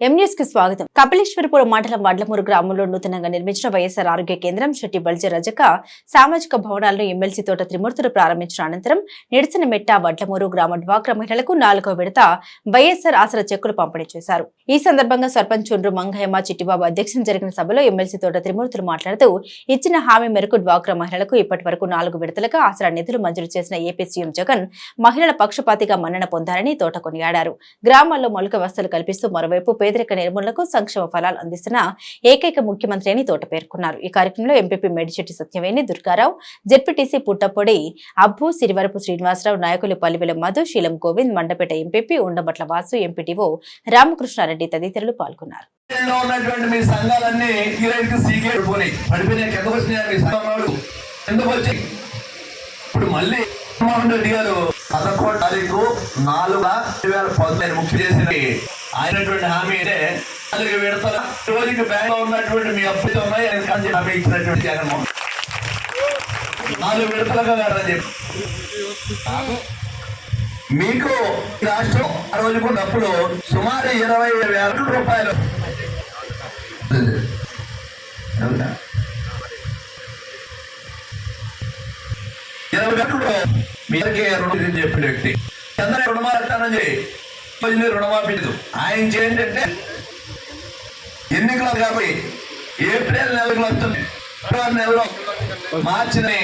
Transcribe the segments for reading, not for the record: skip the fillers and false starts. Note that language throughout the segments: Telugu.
ఎంన్యూస్ కి స్వాగతం. కపిలేశ్వరపురం మండలం వడ్లమూరు గ్రామంలో నూతనంగా నిర్మించిన వైఎస్ఆర్ ఆరోగ్య కేంద్రం శెట్టి బల్జ రజక సామాజిక భవనాలను ఎమ్మెల్సీ తోట త్రిమూర్తులు ప్రారంభించిన అనంతరం నిరసన మెట్ట వడ్లమూరు గ్రామ డ్వాక్రా మహిళలకు 4వ విడత వైఎస్ఆర్ ఆసరా చెక్కులు పంపిణీ చేశారు. ఈ సందర్భంగా సర్పంచ్ చుండ్రు మంగయ్యమ్మ చిట్టిబాబు అధ్యక్షతన జరిగిన సభలో ఎమ్మెల్సీ తోట త్రిమూర్తులు మాట్లాడుతూ ఇచ్చిన హామీ మేరకు డ్వాక్రా మహిళలకు ఇప్పటి వరకు 4 విడతలుగా ఆసరా నిధులు మంజూరు చేసిన ఏపీ సీఎం జగన్ మహిళల పక్షపాతిగా మన్నన పొందారని తోట కొనియాడారు. గ్రామాల్లో మౌలిక వసతులు కల్పిస్తూ మరోవైపు పేదరిక నిర్మూలనకు సంక్షేమ ఫలాలు అందిస్తున్న ఏకైక ముఖ్యమంత్రి అని తోట పేర్కొన్నారు. ఈ కార్యక్రమంలో ఎంపీపీ మేడిచెట్టి సత్యవేణి, దుర్గారావు, జెడ్పీటీసీ పుట్టపొడి అబ్బు, సిరివరపు శ్రీనివాసరావు, నాయకులు పల్లివెల మధు, శీలం గోవింద్, మండపేట ఎంపీపీ ఉండబట్ల వాసు, ఎంపీటీఓ రామకృష్ణారెడ్డి తదితరులు పాల్గొన్నారు. జగన్మోహన్ రెడ్డి గారు 11వ తారీఖు 4/2015 ముఖ్య చేసిన ఆయనటువంటి హామీ అంటే 4 విడతల రోజుకి బ్యాంక్ లో ఉన్నటువంటి మీ అప్పులు ఉన్నాయి హామీ ఇచ్చినటువంటి జగన్మోహన్ 4 విడతలుగా కాదని చెప్పి మీకు రాష్ట్రం ఆ రోజుకు డబ్బులు సుమారు 27,000 రూపాయలు చెప్పిన వ్యక్తి అందరూ రుణమాఫీ రుణమాఫీ ఆయన ఏంటంటే ఎన్నికలు కాబట్టి ఏప్రిల్ నెలకు వస్తుంది నెలలో మార్చిని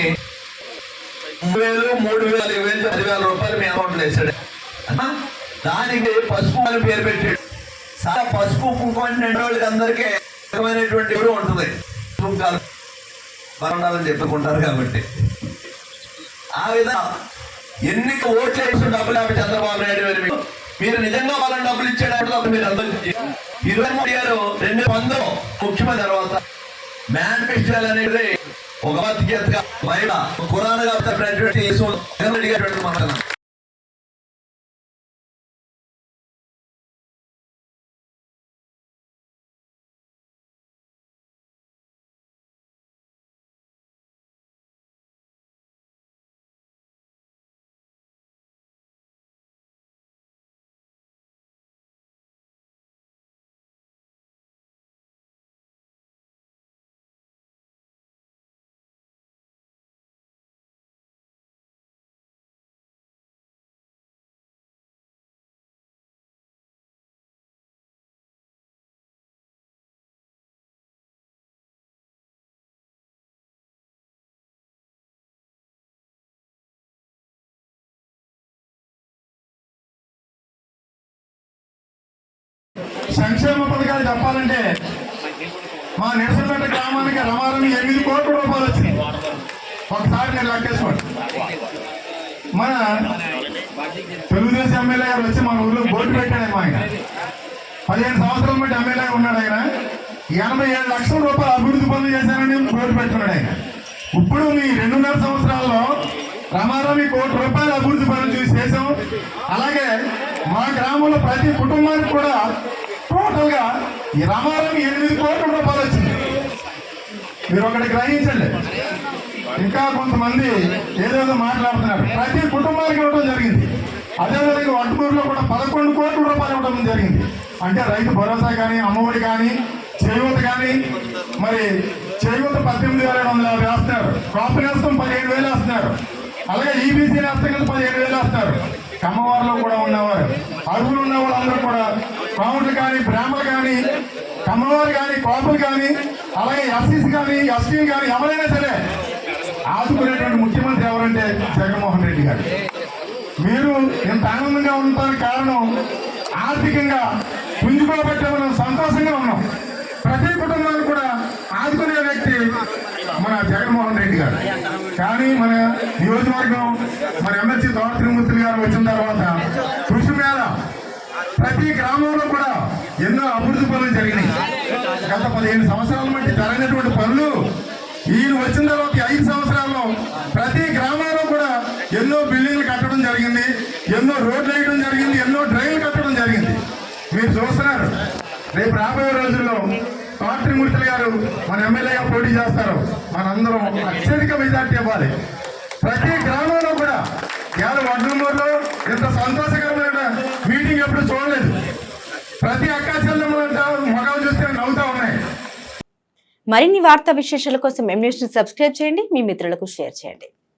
3,000, 3,000, 5,000, 10,000 రూపాయలు మీ అకౌంట్లో వేసాడు. దానికి పసుపు అని పేరు పెట్టాడు. చాలా పసుపు కుంకుమ 2 రోజులకి అందరికీ రకమైనటువంటి ఉంటుంది బాగుండాలని చెప్పుకుంటారు కాబట్టి ఆ విధంగా ఎన్నిక ఓట్లు వేసి డబ్బులు ఆపి చంద్రబాబు నాయుడు గారు మీరు నిజంగా వాళ్ళని డబ్బులు ఇచ్చేటప్పుడు మీరు అందరూ 23 గారు 2019 ముఖ్యమంత్రి తర్వాత మేనిఫెస్టోలు అనేది ఒక బాధ్యతగా బయట కురానగా మన సంక్షేమ పథకాలు చెప్పాలంటే మా నిరసనపేట గ్రామానికి రమారమి 8 కోట్ల రూపాయలు వచ్చింది. ఒకసారి నేను లెక్కేసుకోండి. మన తెలుగుదేశం ఎమ్మెల్యే గారు వచ్చి మన ఊళ్ళో బోర్డు పెట్టాడు. ఆయన 15 సంవత్సరాల బట్టి ఎమ్మెల్యే ఉన్నాడు. ఆయన 87 లక్షల రూపాయలు అభివృద్ధి పనులు చేశారని బోర్డు పెట్టుకున్నాడు. ఆయన ఇప్పుడు మీ 2.5 సంవత్సరాల్లో రమారమి 1 కోటి రూపాయల అభివృద్ధి పనులు చూసి చేసాం. అలాగే మా గ్రామంలో ప్రతి కుటుంబానికి కూడా టోటల్ గా ఈ రమారమి 8 కోట్ల రూపాయలు వచ్చింది. మీరు ఒకటి గ్రహించండి. ఇంకా కొంతమంది ఏదేదో మాట్లాడుతున్నారు. ప్రతి కుటుంబానికి ఇవ్వడం జరిగింది. అదేవిధంగా వడ్లమూరులో కూడా 11 కోట్ల రూపాయలు ఇవ్వడం జరిగింది. అంటే రైతు భరోసా కానీ, అమ్మఒడి కానీ, చేయూత కానీ, మరి చేయూత 18,750 వేస్తున్నారు. కాపు నేస్తం 15,000 వేస్తున్నారు. అలాగే ఈబీసీ నేస్తం కింద 15,000 వేస్తున్నారు. కమ్మవారిలో కూడా ఉన్నవారు, అరువులు ఉన్న వాళ్ళందరూ కూడా కాములు కానీ, బ్రాహ్మలు కానీ, కమ్మవారు కానీ, కాపులు కానీ, అలాగే ఎస్సీసీ కానీ, ఎస్టీలు కానీ ఎవరైనా సరే ఆదుకునేటువంటి ముఖ్యమంత్రి ఎవరంటే జగన్మోహన్ రెడ్డి గారు. మీరు ఇంత ఆనందంగా ఉండటానికి కారణం ఆర్థికంగా పుంజుకోబట్టే మనం సంతోషంగా ఉన్నాం. ప్రతి కుటుంబాన్ని కూడా ఆదుకునే వ్యక్తి మన జగన్మోహన్ రెడ్డి గారు. కానీ మన నియోజకవర్గం మన ఎమ్మెల్సీ తోట త్రిమూర్తులు గారు వచ్చిన తర్వాత కృషి మేళ ప్రతి గ్రామంలో కూడా ఎన్నో అభివృద్ధి పనులు జరిగినాయి. గత 15 సంవత్సరాల మధ్య జరిగినటువంటి పనులు ఈయన వచ్చిన తర్వాత 5 సంవత్సరాల్లో ప్రతి గ్రామంలో కూడా ఎన్నో బిల్డింగ్లు కట్టడం జరిగింది, ఎన్నో రోడ్లు వేయడం జరిగింది, ఎన్నో డ్రైన్లు కట్టడం జరిగింది. మీరు చూస్తున్నారు. రేపు రాబోయే రోజుల్లో తోట త్రిమూర్తులు గారు మన ఎమ్మెల్యేగా పోటీ చేస్తారు. మనందరం అత్యధిక మెజార్టీ ఇవ్వాలి. ప్రతి గ్రామంలో కూడా ఇవాళ వడ్లమూరులో ఇంత సంతోషకరమైన మీటింగ్ ఎప్పుడు చూడలేదు. ప్రతి అక్క చెల్లెమ్మ మరిన్ని వార్తా విశేషాల కోసం M News ని సబ్స్క్రైబ్ చేయండి, మీ మిత్రులకు షేర్ చేయండి.